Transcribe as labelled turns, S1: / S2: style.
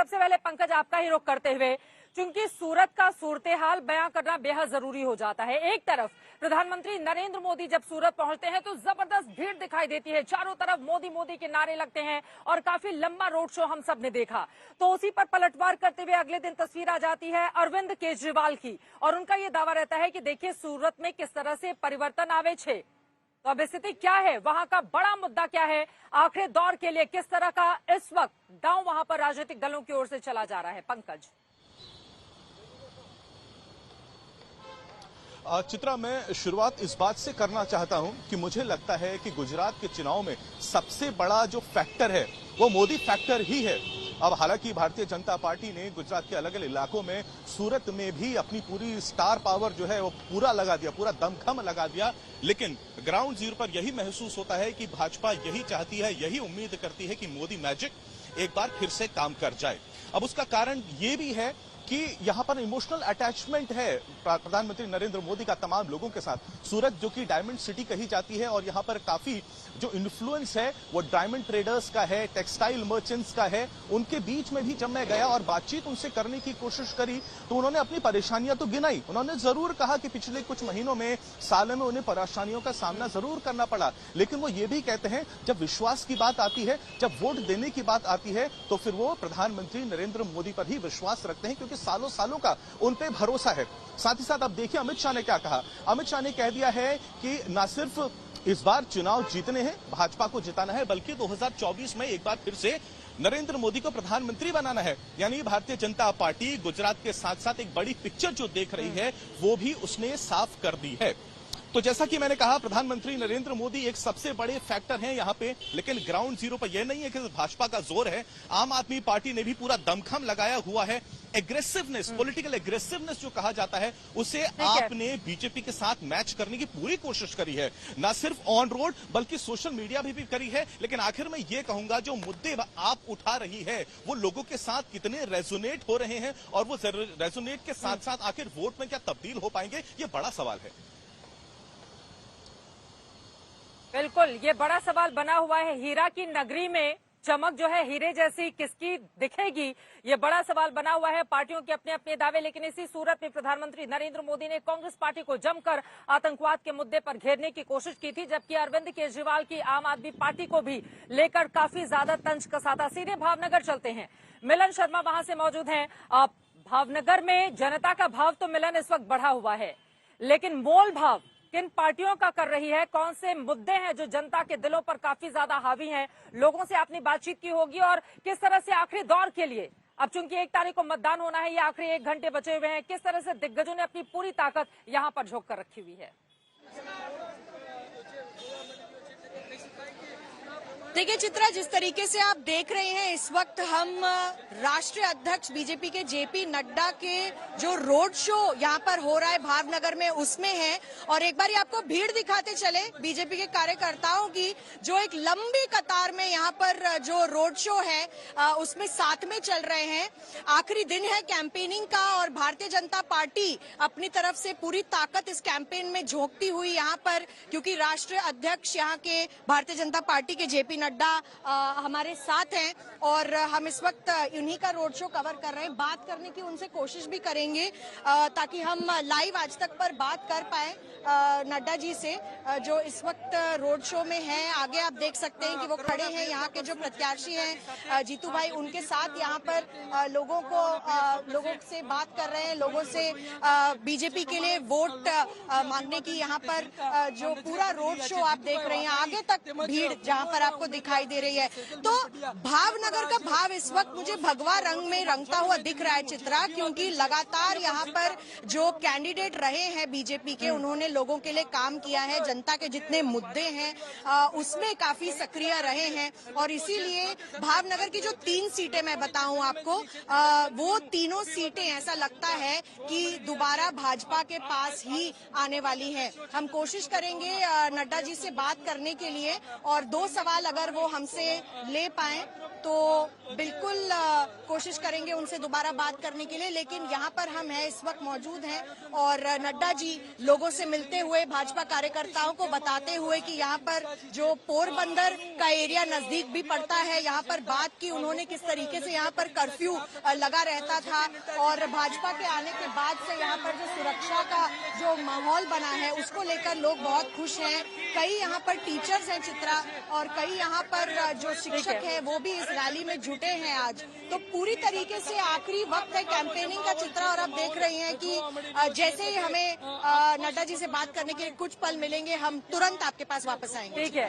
S1: सबसे पहले पंकज आपका ही रुख करते हुए, क्योंकि सूरत का सूरत-ए-हाल बयां करना बेहद जरूरी हो जाता है। एक तरफ प्रधानमंत्री नरेंद्र मोदी जब सूरत पहुंचते हैं तो जबरदस्त भीड़ दिखाई देती है, चारों तरफ मोदी मोदी के नारे लगते हैं और काफी लंबा रोड शो हम सब ने देखा। तो उसी पर पलटवार करते हुए अगले दिन तस्वीर आ जाती है अरविंद केजरीवाल की, और उनका ये दावा रहता है कि देखिए सूरत में किस तरह से परिवर्तन आवे छे। तो अब स्थिति क्या है, वहां का बड़ा मुद्दा क्या है, आखिरी दौर के लिए किस तरह का इस वक्त दांव वहां पर राजनीतिक दलों की ओर से चला जा रहा है? पंकज।
S2: चित्रा, मैं शुरुआत इस बात से करना चाहता हूं कि मुझे लगता है कि गुजरात के चुनाव में सबसे बड़ा जो फैक्टर है वो मोदी फैक्टर ही है। अब हालांकि भारतीय जनता पार्टी ने गुजरात के अलग अलग इलाकों में, सूरत में भी अपनी पूरी स्टार पावर जो है वो पूरा लगा दिया, पूरा दमखम लगा दिया, लेकिन ग्राउंड जीरो पर यही महसूस होता है कि भाजपा यही चाहती है, यही उम्मीद करती है कि मोदी मैजिक एक बार फिर से काम कर जाए। अब उसका कारण ये भी है कि यहां पर इमोशनल अटैचमेंट है प्रधानमंत्री नरेंद्र मोदी का तमाम लोगों के साथ। सूरत जो कि डायमंड सिटी कही जाती है और यहां पर काफी जो इन्फ्लुएंस है वो डायमंड ट्रेडर्स का है, टेक्सटाइल मर्चेंट्स का है। उनके बीच में भी जब मैं गया और बातचीत उनसे करने की कोशिश करी तो उन्होंने अपनी परेशानियां तो गिनाई। उन्होंने जरूर कहा कि पिछले कुछ महीनों में, सालों में उन्हें परेशानियों का सामना जरूर करना पड़ा, लेकिन वो ये भी कहते हैं जब विश्वास की बात आती है, जब वोट देने की बात आती है तो फिर वो प्रधानमंत्री नरेंद्र मोदी पर ही विश्वास रखते हैं, क्योंकि सालों सालों का उन पे भरोसा है। साथ ही साथ अब देखिए अमित शाह ने क्या कहा। अमित शाह ने कह दिया है कि न सिर्फ इस बार चुनाव जीतने हैं, भाजपा को जिताना है, बल्कि 2024 में एक बार फिर से नरेंद्र मोदी को प्रधानमंत्री बनाना है। यानी भारतीय जनता पार्टी गुजरात के साथ साथ एक बड़ी पिक्चर जो देख रही है वो भी उसने साफ कर दी है। तो जैसा कि मैंने कहा, प्रधानमंत्री नरेंद्र मोदी एक सबसे बड़े फैक्टर हैं यहां पे, लेकिन ग्राउंड जीरो पर यह नहीं है कि भाजपा का जोर है। आम आदमी पार्टी ने भी पूरा दमखम लगाया हुआ है। एग्रेसिवनेस, पॉलिटिकल एग्रेसिवनेस जो कहा जाता है, उसे आपने बीजेपी के साथ मैच करने की पूरी कोशिश करी है, ना सिर्फ ऑन रोड बल्कि सोशल मीडिया भी करी है। लेकिन आखिर में ये कहूंगा, जो मुद्दे आप उठा रही है वो लोगों के साथ कितने रेजोनेट हो रहे हैं और वो रेजोनेट के साथ साथ आखिर वोट में क्या तब्दील हो पाएंगे, ये बड़ा सवाल है।
S1: बिल्कुल, ये बड़ा सवाल बना हुआ है। हीरा की नगरी में चमक जो है हीरे जैसी किसकी दिखेगी, ये बड़ा सवाल बना हुआ है। पार्टियों के अपने अपने दावे, लेकिन इसी सूरत में प्रधानमंत्री नरेंद्र मोदी ने कांग्रेस पार्टी को जमकर आतंकवाद के मुद्दे पर घेरने की कोशिश की थी, जबकि अरविंद केजरीवाल की आम आदमी पार्टी को भी लेकर काफी ज्यादा तंज कसा था। सीधे भावनगर चलते हैं, मिलन शर्मा वहां से मौजूद हैं। भावनगर में जनता का भाव तो मिलन इस वक्त बढ़ा हुआ है, लेकिन मोल भाव किन पार्टियों का कर रही है, कौन से मुद्दे हैं जो जनता के दिलों पर काफी ज्यादा हावी हैं? लोगों से आपने बातचीत की होगी, और किस तरह से आखिरी दौर के लिए, अब चूंकि 1 तारीख को मतदान होना है, ये आखिरी 1 घंटे बचे हुए हैं, किस तरह से दिग्गजों ने अपनी पूरी ताकत यहां पर झोंक कर रखी हुई है?
S3: देखिए चित्रा, जिस तरीके से आप देख रहे हैं, इस वक्त हम राष्ट्रीय अध्यक्ष बीजेपी के जेपी नड्डा के जो रोड शो यहाँ पर हो रहा है भावनगर में, उसमें है। और एक बार आपको भीड़ दिखाते चले बीजेपी के कार्यकर्ताओं की, जो एक लंबी कतार में यहाँ पर जो रोड शो है उसमें साथ में चल रहे हैं। आखिरी दिन है कैंपेनिंग का और भारतीय जनता पार्टी अपनी तरफ से पूरी ताकत इस कैंपेन में झोंकती हुई यहाँ पर, क्योंकि राष्ट्रीय अध्यक्ष यहाँ के भारतीय जनता पार्टी के जेपी नड्डा हमारे साथ हैं और हम इस वक्त उन्हीं का रोड शो कवर कर रहे हैं। बात करने की उनसे कोशिश भी करेंगे ताकि हम लाइव आज तक पर बात कर पाए नड्डा जी से, जो इस वक्त रोड शो में हैं। आगे आप देख सकते हैं कि वो खड़े हैं, यहाँ के जो प्रत्याशी हैं जीतू भाई, उनके साथ यहाँ पर लोगों से बात कर रहे हैं, लोगों से बीजेपी के लिए वोट मांगने की यहाँ पर जो पूरा रोड शो आप देख रहे हैं, आगे तक भीड़ जहाँ पर आपको दिखाई दे रही है। तो भावनगर का भाव इस वक्त मुझे भगवा रंग में रंगता हुआ दिख रहा है चित्रा, क्योंकि लगातार यहाँ पर जो कैंडिडेट रहे हैं बीजेपी के, उन्होंने लोगों के लिए काम किया है, जनता के जितने मुद्दे हैं उसमें काफी सक्रिय रहे हैं। और इसीलिए भावनगर की जो 3 सीटें मैं बताऊं आपको, वो तीनों सीटें ऐसा लगता है कि दोबारा भाजपा के पास ही आने वाली है। हम कोशिश करेंगे नड्डा जी से बात करने के लिए, और 2 सवाल अगर अगर वो हमसे ले पाए तो बिल्कुल कोशिश करेंगे उनसे दोबारा बात करने के लिए। लेकिन यहाँ पर हम हैं, इस वक्त मौजूद हैं और नड्डा जी लोगों से मिलते हुए, भाजपा कार्यकर्ताओं को बताते हुए कि यहाँ पर जो पोरबंदर का एरिया नजदीक भी पड़ता है, यहाँ पर बात की उन्होंने किस तरीके से यहाँ पर कर्फ्यू लगा रहता था और भाजपा के आने के बाद से यहाँ पर जो सुरक्षा का जो माहौल बना है उसको लेकर लोग बहुत खुश हैं। कई यहाँ पर टीचर्स हैं चित्रा, और कई यहाँ पर जो शिक्षक हैं वो भी इस रैली में जुटे हैं आज। तो पूरी तरीके से आखिरी वक्त है कैंपेनिंग का चित्रा, और अब देख रहे हैं कि जैसे ही हमें नड्डा जी से बात करने के कुछ पल मिलेंगे हम तुरंत आपके पास वापस आएंगे।
S1: ठीक है।